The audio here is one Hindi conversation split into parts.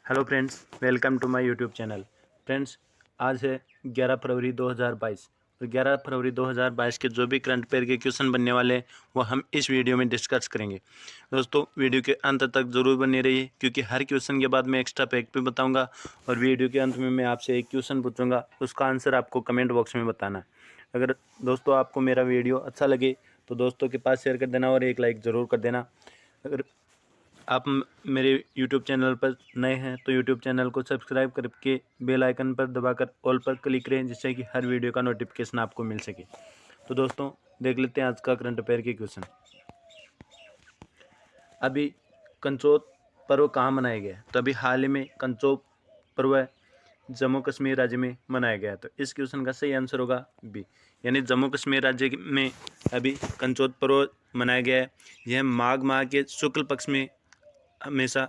Hello friends, welcome to my YouTube channel. Friends, आज है 11 फरवरी 2022 और 11 फरवरी 2022 के जो भी करंट अफेयर के क्वेश्चन बनने वाले हैं वो हम इस वीडियो में डिस्कस करेंगे। दोस्तों, वीडियो के अंत तक ज़रूर बने रहिए क्योंकि हर क्वेश्चन के बाद मैं एक्स्ट्रा फैक्ट भी बताऊंगा और वीडियो के अंत में मैं आपसे एक क्वेश्चन पूछूंगा, उसका आंसर आपको कमेंट बॉक्स में बताना। अगर दोस्तों आपको मेरा वीडियो अच्छा लगे तो दोस्तों के पास शेयर कर देना और एक लाइक ज़रूर कर देना। अगर आप मेरे YouTube चैनल पर नए हैं तो YouTube चैनल को सब्सक्राइब करके बेल आइकन पर दबाकर ऑल पर क्लिक करें, जिससे कि हर वीडियो का नोटिफिकेशन आपको मिल सके। तो दोस्तों, देख लेते हैं आज का करंट अफेयर के क्वेश्चन। अभी कंचोत पर्व कहाँ मनाया गया? तो अभी हाल ही में कंचोत पर्व जम्मू कश्मीर राज्य में मनाया गया। तो इस क्वेश्चन का सही आंसर होगा बी, यानी जम्मू कश्मीर राज्य में अभी कंचोत पर्व मनाया गया है। यह माघ माह के शुक्ल पक्ष में हमेशा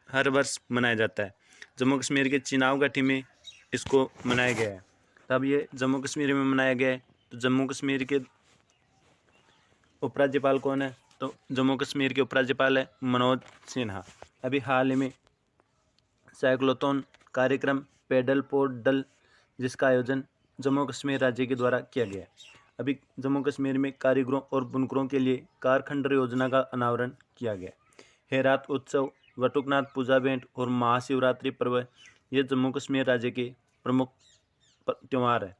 हर वर्ष मनाया जाता है। जम्मू कश्मीर के चिनाव घाटी में इसको मनाया गया है। तब ये जम्मू कश्मीर में मनाया गया है। तो जम्मू कश्मीर के उपराज्यपाल कौन है? तो जम्मू कश्मीर के उपराज्यपाल है मनोज सिन्हा। अभी हाल ही में साइक्लोथॉन कार्यक्रम पेडल पोडल, जिसका आयोजन जम्मू कश्मीर राज्य के द्वारा किया गया है। अभी जम्मू कश्मीर में कारीगरों और बुनकरों के लिए कारखंडर योजना का अनावरण किया गया। हेरात उत्सव, वटुकनाथ पूजा भेंट और महाशिवरात्रि पर्व ये जम्मू कश्मीर राज्य के प्रमुख त्यौहार है।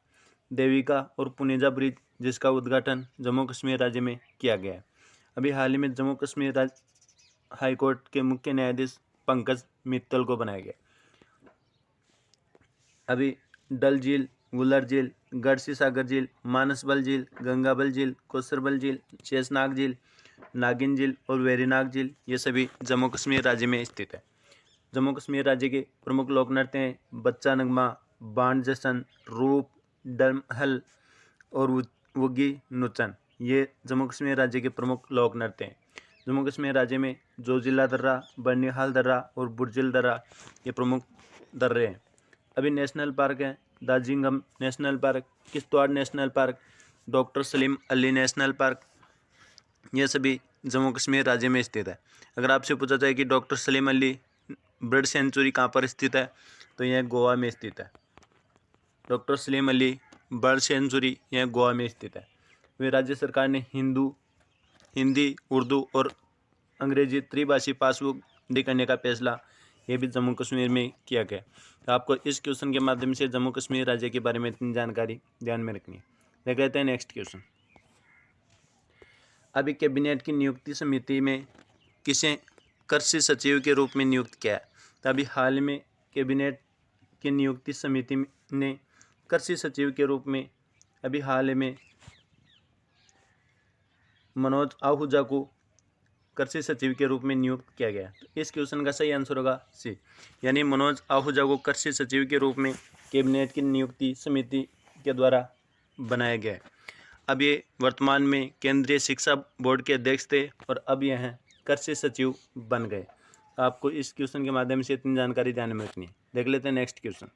देविका और पुनेजा ब्रिज, जिसका उद्घाटन जम्मू कश्मीर राज्य में किया गया है। अभी हाल ही में जम्मू कश्मीर राज्य हाई कोर्ट के मुख्य न्यायाधीश पंकज मित्तल को बनाया गया। अभी डल झील, वुलर झील, गढ़सी सागर झील, मानसबल झील, गंगाबल झील, कोसरबल झील, शेषनाग झील, नागिन झील और वेरीनाग झील ये सभी जम्मू कश्मीर राज्य में स्थित है। जम्मू कश्मीर राज्य के प्रमुख लोक नृत्य हैं बच्चा नगमा, बाण जशन, रूप, डमहल और वुगी नुचन। ये जम्मू कश्मीर राज्य के प्रमुख लोक नृत्य हैं। जम्मू कश्मीर राज्य में जोजिला दर्रा, बर्निहाल दर्रा और बुर्जिल दर्रा ये प्रमुख दर्रे हैं। अभी नेशनल पार्क है Dachigam national park, Kishtwar national park, doctor Salim Ali national park, ये सभी जम्मू कश्मीर राज्य में स्थित है। अगर आपसे पूछा जाए कि doctor Salim Ali bird sanctuary कहाँ पर स्थित है, तो यह गोवा में स्थित है। Doctor Salim Ali bird sanctuary यह गोवा में स्थित है। वे राज्य सरकार ने हिंदी, उर्दू और अंग्रेजी त्रिभाषी पासबुक जारी करने का फैसला ये भी जम्मू कश्मीर में किया गया। तो आपको इस क्वेश्चन के माध्यम से जम्मू कश्मीर राज्य के बारे में इतनी जानकारी ध्यान में रखनी है। देख लेते हैं नेक्स्ट क्वेश्चन। अभी कैबिनेट की नियुक्ति समिति में किसे कृषि सचिव के रूप में नियुक्त किया है? तो अभी हाल में कैबिनेट की नियुक्ति समिति ने कृषि सचिव के रूप में अभी हाल में मनोज आहूजा को कृषि सचिव के रूप में नियुक्त किया गया। तो इस क्वेश्चन का सही आंसर होगा सी, यानी मनोज आहूजा को कृषि सचिव के रूप में कैबिनेट की नियुक्ति समिति के द्वारा बनाया गया है। अब ये वर्तमान में केंद्रीय शिक्षा बोर्ड के अध्यक्ष थे और अब यह कृषि सचिव बन गए। आपको इस क्वेश्चन के माध्यम से इतनी जानकारी ध्यान में रखनी है। देख लेते हैं नेक्स्ट क्वेश्चन।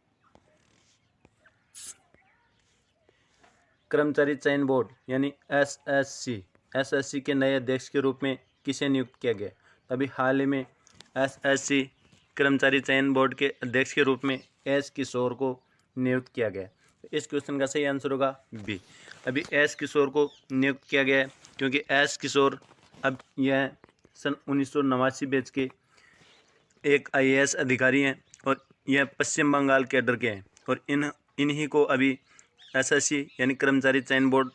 कर्मचारी चयन बोर्ड यानी एसएससी के नए अध्यक्ष के रूप में किसे नियुक्त किया गया? अभी हाल ही में एसएससी कर्मचारी चयन बोर्ड के अध्यक्ष के रूप में एस किशोर को नियुक्त किया गया। इस क्वेश्चन का सही आंसर होगा बी। अभी एस किशोर को नियुक्त किया गया है क्योंकि एस किशोर अब यह सन 1989 बैच के एक आईएएस अधिकारी हैं और यह पश्चिम बंगाल कैडर के हैं और इन्हीं को अभी एसएससी यानी कर्मचारी चयन बोर्ड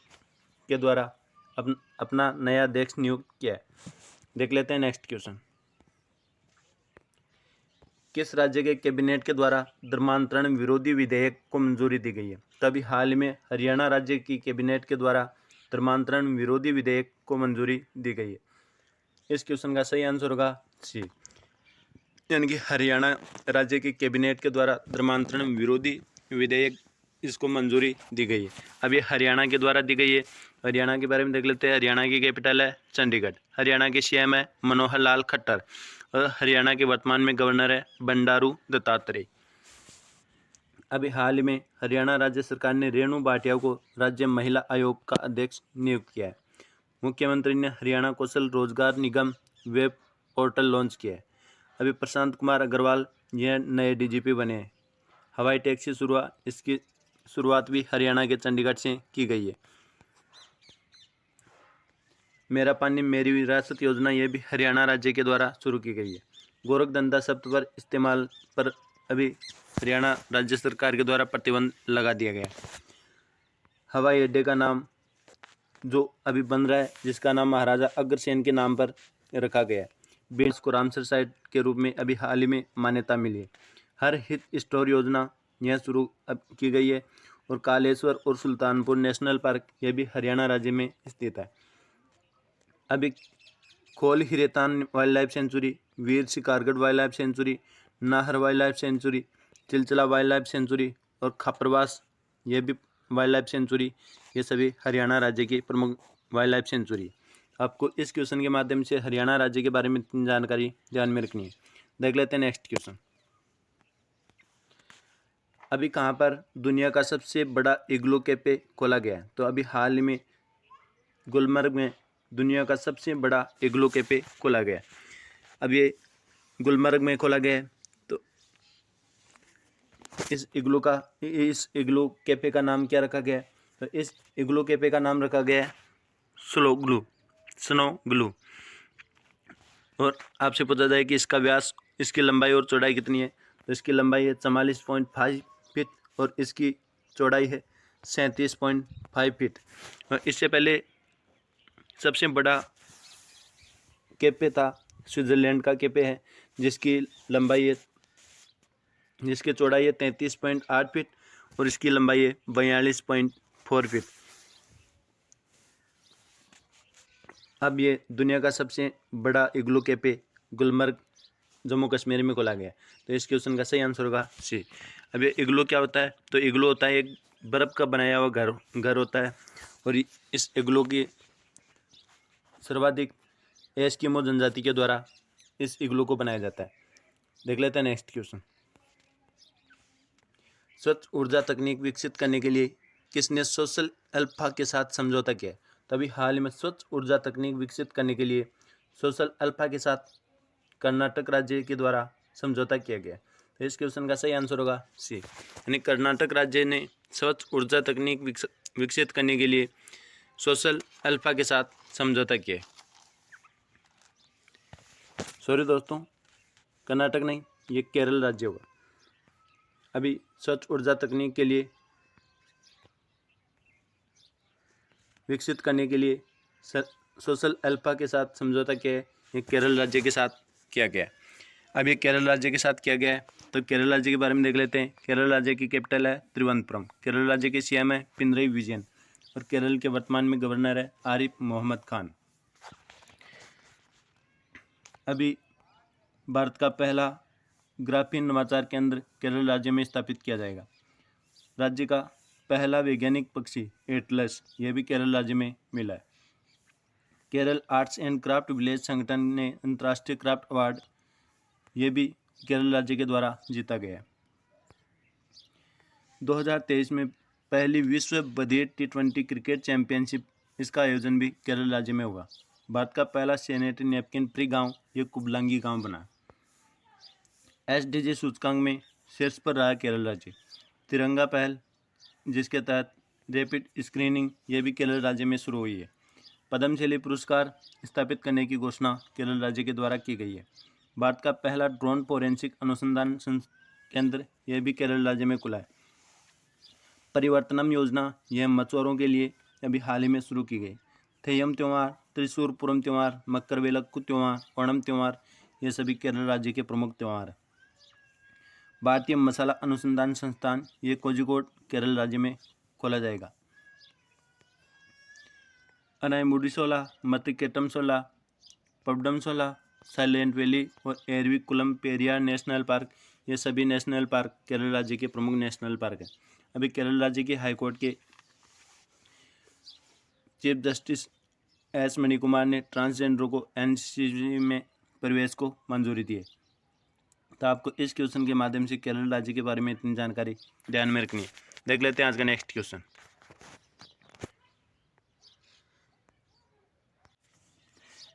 के द्वारा अपना नया अध्यक्ष नियुक्त किया है। देख लेते हैं नेक्स्ट क्वेश्चन। किस राज्य के कैबिनेट के द्वारा धर्मांतरण विरोधी विधेयक को मंजूरी दी गई है? तभी हाल में हरियाणा राज्य की कैबिनेट के द्वारा धर्मांतरण विरोधी विधेयक को मंजूरी दी गई है। इस क्वेश्चन का सही आंसर होगा सी, यानी कि हरियाणा राज्य की कैबिनेट के द्वारा धर्मांतरण विरोधी विधेयक इसको मंजूरी दी गई है। अब ये हरियाणा के द्वारा दी गई है। हरियाणा के बारे में देख लेते हैं। हरियाणा की कैपिटल है चंडीगढ़। हरियाणा के सीएम है मनोहर लाल खट्टर और हरियाणा के वर्तमान में गवर्नर है बंडारू दत्तात्रेय। अभी हाल में हरियाणा राज्य सरकार ने रेणु भाटिया को राज्य महिला आयोग का अध्यक्ष नियुक्त किया है। मुख्यमंत्री ने हरियाणा कौशल रोजगार निगम वेब पोर्टल लॉन्च किया है। अभी प्रशांत कुमार अग्रवाल यह नए डीजीपी बने हैं। हवाई टैक्सी शुरुआत, इसकी शुरुआत भी हरियाणा के चंडीगढ़ से की गई है। मेरा पानी मेरी विरासत योजना यह भी हरियाणा राज्य के द्वारा शुरू की गई है। गोरखधंधा शब्द पर इस्तेमाल पर अभी हरियाणा राज्य सरकार के द्वारा प्रतिबंध लगा दिया गया। हवाई अड्डे का नाम जो अभी बन रहा है, जिसका नाम महाराजा अग्रसेन के नाम पर रखा गया है। बीड्स को रामसर साइट के रूप में अभी हाल ही में मान्यता मिली है। हर हित स्टोर योजना यह शुरू की गई है। और कालेश्वर और सुल्तानपुर नेशनल पार्क यह भी हरियाणा राज्य में स्थित है। अभी Khol Hiraitan wildlife sanctuary, Bir Shikargah wildlife sanctuary, Nahar wildlife sanctuary, Chhilchhila wildlife sanctuary और खपरवास ये भी वाइल्ड लाइफ सेंचुरी, ये सभी हरियाणा राज्य की प्रमुख वाइल्ड लाइफ सेंचुरी। आपको इस क्वेश्चन के माध्यम से हरियाणा राज्य के बारे में इतनी जानकारी ध्यान में रखनी है। देख लेते हैं नेक्स्ट क्वेश्चन। अभी कहाँ पर दुनिया का सबसे बड़ा इग्लू कैफे खोला गया है? तो अभी हाल ही में गुलमर्ग में दुनिया का सबसे बड़ा इग्लू कैफे खोला गया है। अब ये गुलमर्ग में खोला गया है। तो इस इग्लू कैफे का नाम क्या रखा गया है? तो इस इग्लू कैफे का नाम रखा गया है स्नो ग्लू। और आपसे पूछा जाए कि इसका व्यास, इसकी लंबाई और चौड़ाई कितनी है? तो इसकी लंबाई है 44.5 फीट और इसकी चौड़ाई है 37.5 फीट। और इससे पहले सबसे बड़ा कैफे था स्विट्ज़रलैंड का कैफे है, जिसकी चौड़ाई है 33.8 फीट और इसकी लंबाई है 42.4 फीट। अब ये दुनिया का सबसे बड़ा इग्लू कैफे गुलमर्ग जम्मू कश्मीर में खोला गया। तो इस क्वेश्चन का सही आंसर होगा सी। अब ये इग्लू क्या होता है? तो इग्लू होता है एक बर्फ़ का बनाया हुआ घर होता है। और इस इग्लू की सर्वाधिक एस्किमो जनजाति के द्वारा इस इग्लू को बनाया जाता है। देख लेते हैं नेक्स्ट क्वेश्चन। स्वच्छ ऊर्जा तकनीक विकसित करने के लिए किसने सोशल अल्फा के साथ समझौता किया? तभी हाल में स्वच्छ ऊर्जा तकनीक विकसित करने के लिए सोशल अल्फा के साथ कर्नाटक राज्य के द्वारा समझौता किया गया। तो इस क्वेश्चन का सही आंसर होगा सी, यानी कर्नाटक राज्य ने स्वच्छ ऊर्जा तकनीक विकसित करने के लिए सोशल अल्फा के साथ समझौता किया। सॉरी दोस्तों, कर्नाटक नहीं, ये केरल राज्य होगा। अभी स्वच्छ ऊर्जा तकनीक के लिए विकसित करने के लिए सोशल अल्फा के साथ समझौता किया है, ये केरल राज्य के साथ किया गया है। अब ये केरल राज्य के साथ किया गया है, तो केरल राज्य के बारे में देख लेते हैं। केरल राज्य की कैपिटल है त्रिवंतपुरम। केरल राज्य के सीएम है पिनरई विजयन और केरल के वर्तमान में गवर्नर है आरिफ मोहम्मद खान। अभी भारत का पहला ग्राफीन नवाचार केंद्र केरल राज्य में स्थापित किया जाएगा। राज्य का पहला वैज्ञानिक पक्षी एटलस, यह भी केरल राज्य में मिला है। Kerala arts and craft village संगठन ने अंतर्राष्ट्रीय क्राफ्ट अवार्ड, ये भी केरल राज्य के द्वारा जीता गया है। 2023 में पहली विश्व बधिर T20 क्रिकेट चैंपियनशिप, इसका आयोजन भी केरल राज्य में होगा। भारत का पहला सैनिटरी नैपकिन फ्री गांव ये कुबलांगी गांव बना। SDG सूचकांक में शीर्ष पर रहा केरल राज्य। तिरंगा पहल, जिसके तहत रैपिड स्क्रीनिंग, ये भी केरल राज्य में शुरू हुई है। पद्मश्री पुरस्कार स्थापित करने की घोषणा केरल राज्य के द्वारा की गई है। भारत का पहला ड्रोन फोरेंसिक अनुसंधान केंद्र, यह भी केरल राज्य में खुला है। परिवर्तनम योजना, यह मछुआरों के लिए अभी हाल ही में शुरू की गई। थेयम त्यौहार, त्रिशूर पूरम त्यौहार, मकरवेलक्कू त्यौहार, ओणम त्यौहार, ये सभी केरल राज्य के प्रमुख त्यौहार हैं। भारतीय मसाला अनुसंधान संस्थान, ये कोझिकोड केरल राज्य में खोला जाएगा। अनाईमुडीसोला, मतिकेटमसोला, पबडमसोला, साइलेंट वैली और एरविकुलम पेरियार नेशनल पार्क, ये सभी नेशनल पार्क केरल राज्य के प्रमुख नेशनल पार्क हैं। अभी केरल राज्य के हाईकोर्ट के चीफ जस्टिस एस मणिकुमार ने ट्रांसजेंडरों को एनसीसी में प्रवेश को मंजूरी दी है। तो आपको इस क्वेश्चन के माध्यम से केरल राज्य के बारे में इतनी जानकारी ध्यान में रखनी है। देख लेते हैं आज का नेक्स्ट क्वेश्चन।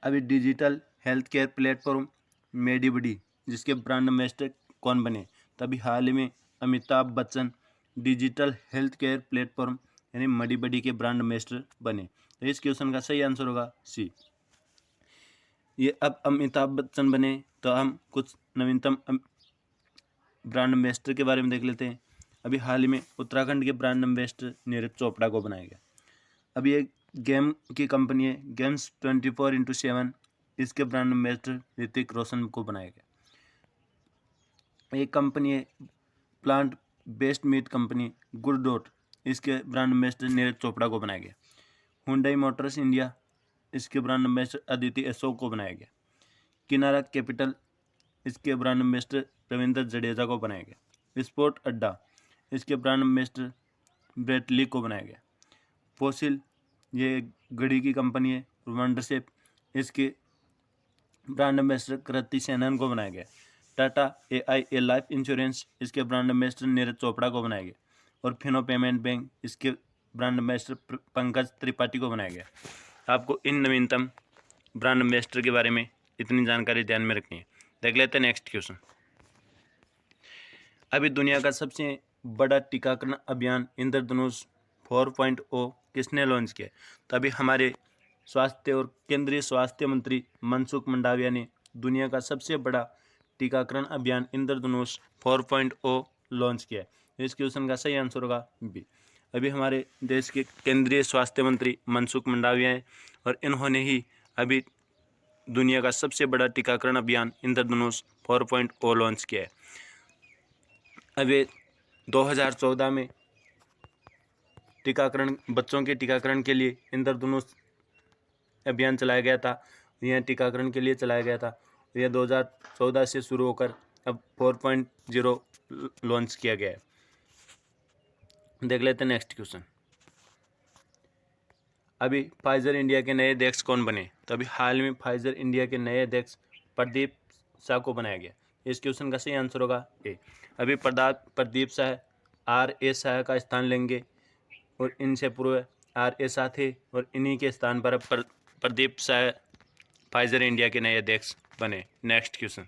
अभी डिजिटल हेल्थ केयर प्लेटफॉर्म मेडिबडी, जिसके ब्रांड एम्बेसडर कौन बने? तो अभी हाल ही में Amitabh Bachchan digital health care platform यानी मडी बडी के ब्रांड एम्बेसडर बने। तो इस क्वेश्चन का सही आंसर होगा सी। ये अब अमिताभ बच्चन बने तो हम कुछ नवीनतम ब्रांड एम्बेसडर के बारे में देख लेते हैं। अभी हाल ही में उत्तराखंड के ब्रांड एम्बेसडर नीरज चोपड़ा को बनाया गया। अभी एक गेम की कंपनी है गेम्स 24/7, इसके ब्रांड एम्बेसडर ऋतिक रोशन को बनाया गया। एक कंपनी है plant based meat company good dot, इसके ब्रांड एम्बेसडर नीरज चोपड़ा को बनाया गया। हुंडई मोटर्स इंडिया, इसके ब्रांड एम्बेसडर अदिति अशोक को बनाया गया। किनारा कैपिटल, इसके ब्रांड एम्बेसडर रविंद्र जडेजा को बनाया गया। स्पोर्ट अड्डा, इसके ब्रांड एम्बेसडर ब्रेट ली को बनाया गया। फोसिल, ये घड़ी की कंपनी है वंडरशेप, इसके ब्रांड एम्बेसडर कृति सेनन को बनाया गया। टाटा AIA लाइफ इंश्योरेंस, इसके ब्रांड एम्बेसडर नीरज चोपड़ा को बनाया गया। और फिनो पेमेंट बैंक, इसके ब्रांड एम्बेसडर पंकज त्रिपाठी को बनाया गया। आपको इन नवीनतम ब्रांड एम्बेसडर के बारे में इतनी जानकारी ध्यान में रखनी है। देख लेते हैं नेक्स्ट क्वेश्चन। अभी दुनिया का सबसे बड़ा टीकाकरण अभियान इंद्रधनुष 4.0 किसने लॉन्च किया? तो अभी हमारे स्वास्थ्य और केंद्रीय स्वास्थ्य मंत्री मनसुख मंडाविया ने दुनिया का सबसे बड़ा टीकाकरण अभियान इंद्रधनुष 4.0 लॉन्च किया है। इस क्वेश्चन का सही आंसर होगा बी। अभी हमारे देश के केंद्रीय स्वास्थ्य मंत्री मनसुख मंडाविया हैं और इन्होंने ही अभी दुनिया का सबसे बड़ा टीकाकरण अभियान इंद्रधनुष 4.0 लॉन्च किया है। अभी 2014 में टीकाकरण बच्चों के टीकाकरण के लिए इंद्रधनुष अभियान चलाया गया था। यह टीकाकरण के लिए चलाया गया था। यह 2014 से शुरू होकर अब 4.0 लॉन्च किया गया है। देख लेते हैं नेक्स्ट क्वेश्चन। अभी फाइजर इंडिया के नए अध्यक्ष कौन बने? तो अभी हाल में फाइजर इंडिया के नए अध्यक्ष प्रदीप शाह को बनाया गया। इस क्वेश्चन का सही आंसर होगा ए। अभी प्रदीप शाह RA शाह का स्थान लेंगे और इनसे पूर्व RA शाह थे और इन्हीं के स्थान पर प्रदीप शाह फाइजर इंडिया के नए अध्यक्ष बने। Next question.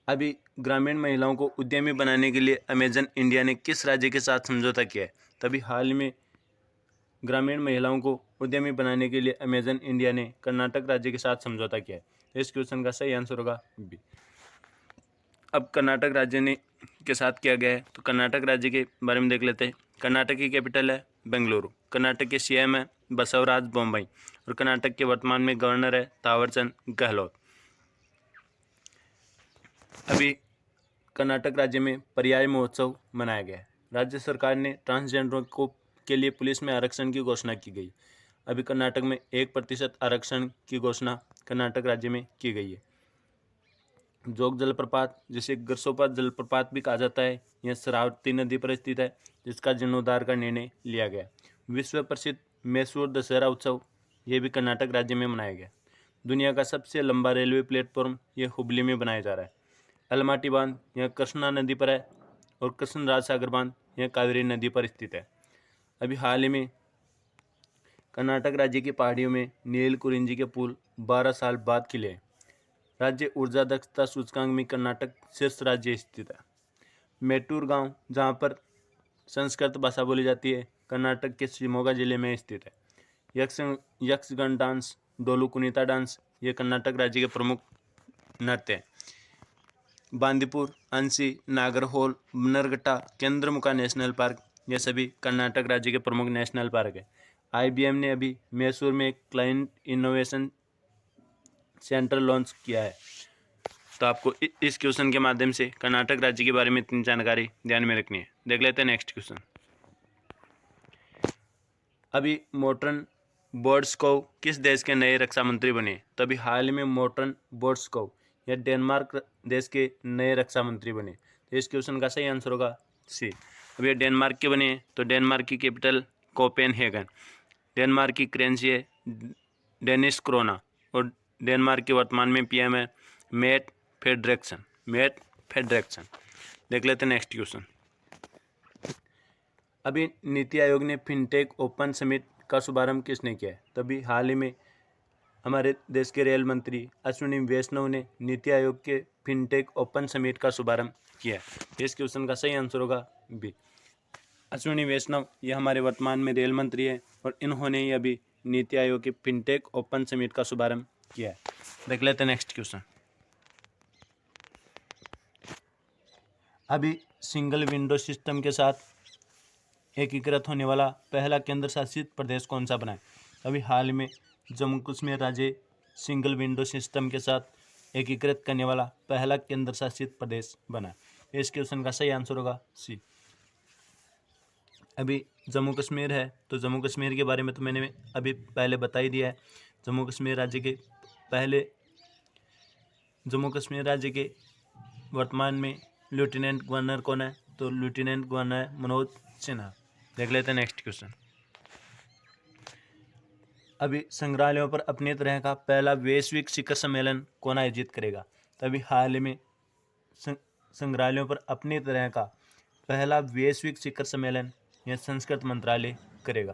अभी ग्रामीण महिलाओं को उद्यमी बनाने के लिए अमेजन इंडिया ने किस राज्य के साथ समझौता किया है? तभी हाल में ग्रामीण महिलाओं को उद्यमी बनाने के लिए अमेजन इंडिया ने कर्नाटक राज्य के साथ समझौता किया है। इस क्वेश्चन का सही आंसर होगा बी। अब कर्नाटक राज्य ने के साथ किया गया है तो कर्नाटक राज्य के बारे में देख लेते हैं। कर्नाटक की कैपिटल है बेंगलुरु, कर्नाटक के CM है बसवराज बोम्मई और कर्नाटक के वर्तमान में गवर्नर है थावरचंद गहलोत। अभी कर्नाटक राज्य में पर्याय महोत्सव मनाया गया है। राज्य सरकार ने ट्रांसजेंडरों को के लिए पुलिस में आरक्षण की घोषणा की गई। अभी कर्नाटक में 1% आरक्षण की घोषणा कर्नाटक राज्य में की गई है। जोग जलप्रपात, जिसे गरसोपा जलप्रपात भी कहा जाता है, यह शरावती नदी पर स्थित है, जिसका जीर्णोद्धार का निर्णय लिया गया। विश्व प्रसिद्ध मैसूर दशहरा उत्सव ये भी कर्नाटक राज्य में मनाया गया। दुनिया का सबसे लंबा रेलवे प्लेटफॉर्म ये हुबली में बनाया जा रहा है। अलमाटी बांध यह कृष्णा नदी पर है और कृष्णराज सागर बांध यह कावेरी नदी पर स्थित है। अभी हाल ही में कर्नाटक राज्य की पहाड़ियों में नील कुरिंजी के पुल 12 साल बाद खिले। राज्य ऊर्जा दक्षता सूचकांक में कर्नाटक शीर्ष राज्य स्थित है। मेटूर गांव, जहां पर संस्कृत भाषा बोली जाती है, कर्नाटक के शिमोगा जिले में स्थित है। यक्षगण डांस, डोलू कुनीता डांस ये कर्नाटक राज्य के प्रमुख नृत्य हैं। बांदीपुर, अंसी, नागरहोल, बनरघट्टा, केंद्रमुका नेशनल पार्क ये सभी कर्नाटक राज्य के प्रमुख नेशनल पार्क है। IBM ने अभी मैसूर में एक क्लाइंट इनोवेशन सेंटर लॉन्च किया है। तो आपको इस क्वेश्चन के माध्यम से कर्नाटक राज्य के बारे में इतनी जानकारी ध्यान में रखनी है। देख लेते हैं नेक्स्ट क्वेश्चन। अभी मोर्टन बोर्डस्कोव किस देश के नए रक्षा मंत्री बने? तो अभी हाल में मोर्टन बोर्डस्कोव यह डेनमार्क देश के नए रक्षा मंत्री बने। तो इस क्वेश्चन का सही आंसर होगा सी। अभी डेनमार्क के बने तो डेनमार्क की कैपिटल कोपेनहेगन, डेनमार्क की करेंसी है डेनिश क्रोना और डेनमार्क के वर्तमान में PM है मेट फेडरिक्सन। देख लेते हैं नेक्स्ट क्वेश्चन। अभी नीति आयोग ने फिनटेक ओपन समिट का शुभारंभ किसने किया है? तभी हाल ही में हमारे देश के रेल मंत्री अश्विनी वैष्णव ने NITI Aayog K fintech open summit का शुभारंभ किया है। इस क्वेश्चन का सही आंसर होगा बी। अश्विनी वैष्णव ये हमारे वर्तमान में रेल मंत्री है और इन्होंने ही अभी NITI Aayog K fintech open summit का शुभारंभ किया है। देख लेते हैं नेक्स्ट क्वेश्चन। अभी सिंगल विंडो सिस्टम के साथ एकीकृत होने वाला पहला केंद्र शासित प्रदेश कौन सा बना है? अभी हाल में जम्मू कश्मीर राज्य सिंगल विंडो सिस्टम के साथ एकीकृत करने वाला पहला केंद्र शासित प्रदेश बना है। इस क्वेश्चन का सही आंसर होगा सी। अभी जम्मू कश्मीर है तो जम्मू कश्मीर के बारे में तो मैंने अभी पहले बता ही दिया है। जम्मू कश्मीर राज्य के वर्तमान में लेफ्टिनेंट गवर्नर कौन है? तो लेफ्टिनेंट गवर्नर मनोज सिन्हा। देख लेते हैं नेक्स्ट क्वेश्चन। अभी संग्रहालयों पर अपनी तरह का पहला वैश्विक शिखर सम्मेलन कौन आयोजित करेगा? तो अभी हाल में संग्रहालयों पर अपनी तरह का पहला वैश्विक शिखर सम्मेलन यह संस्कृत मंत्रालय करेगा।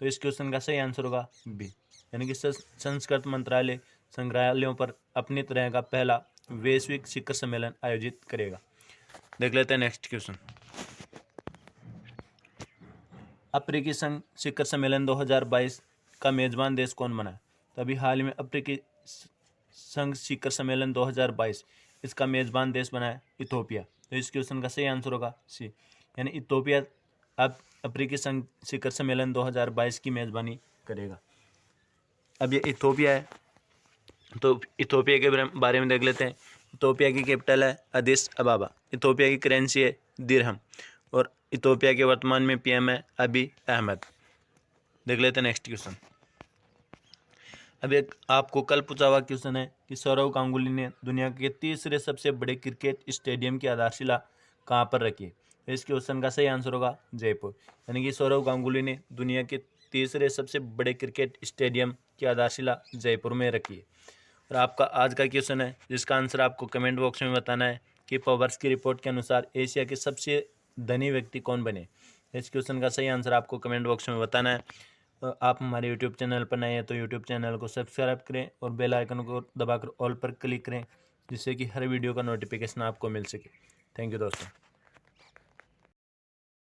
तो इस क्वेश्चन का सही आंसर होगा बी, यानी कि संस्कृत मंत्रालय संग्रहालयों पर अपनी तरह का पहला वैश्विक शिखर सम्मेलन आयोजित करेगा। देख लेते हैं नेक्स्ट क्वेश्चन। अफ्रीकी संघ शिखर सम्मेलन 2022 का मेजबान देश कौन बना? तो अभी हाल में अफ्रीकी संघ शिखर सम्मेलन 2022 इसका मेजबान देश बना है इथोपिया। तो इस क्वेश्चन का सही आंसर होगा सी, यानी इथोपिया अब अफ्रीकी संघ शिखर सम्मेलन 2022 की मेजबानी करेगा। अब ये इथोपिया है तो इथोपिया के बारे में देख लेते हैं। इथोपिया की कैपिटल है अदिस अबाबा। इथोपिया की करेंसी है दिरहम और इथोपिया के वर्तमान में पीएम है अबी अहमद। देख लेते हैं नेक्स्ट क्वेश्चन। अब एक आपको कल पूछा हुआ क्वेश्चन है कि सौरव गांगुली ने दुनिया के तीसरे सबसे बड़े क्रिकेट स्टेडियम की आधारशिला कहाँ पर रखी है? इस क्वेश्चन का सही आंसर होगा जयपुर, यानी कि सौरव गांगुली ने दुनिया के तीसरे सबसे बड़े क्रिकेट स्टेडियम की आधारशिला जयपुर में रखी है। और आपका आज का क्वेश्चन है जिसका आंसर आपको कमेंट बॉक्स में बताना है कि फोर्ब्स की रिपोर्ट के अनुसार एशिया के सबसे धनी व्यक्ति कौन बने? इस क्वेश्चन का सही आंसर आपको कमेंट बॉक्स में बताना है। आप हमारे यूट्यूब चैनल पर नए हैं तो यूट्यूब चैनल को सब्सक्राइब करें और बेल आइकन को दबाकर ऑल पर क्लिक करें जिससे कि हर वीडियो का नोटिफिकेशन आपको मिल सके। थैंक यू दोस्तों।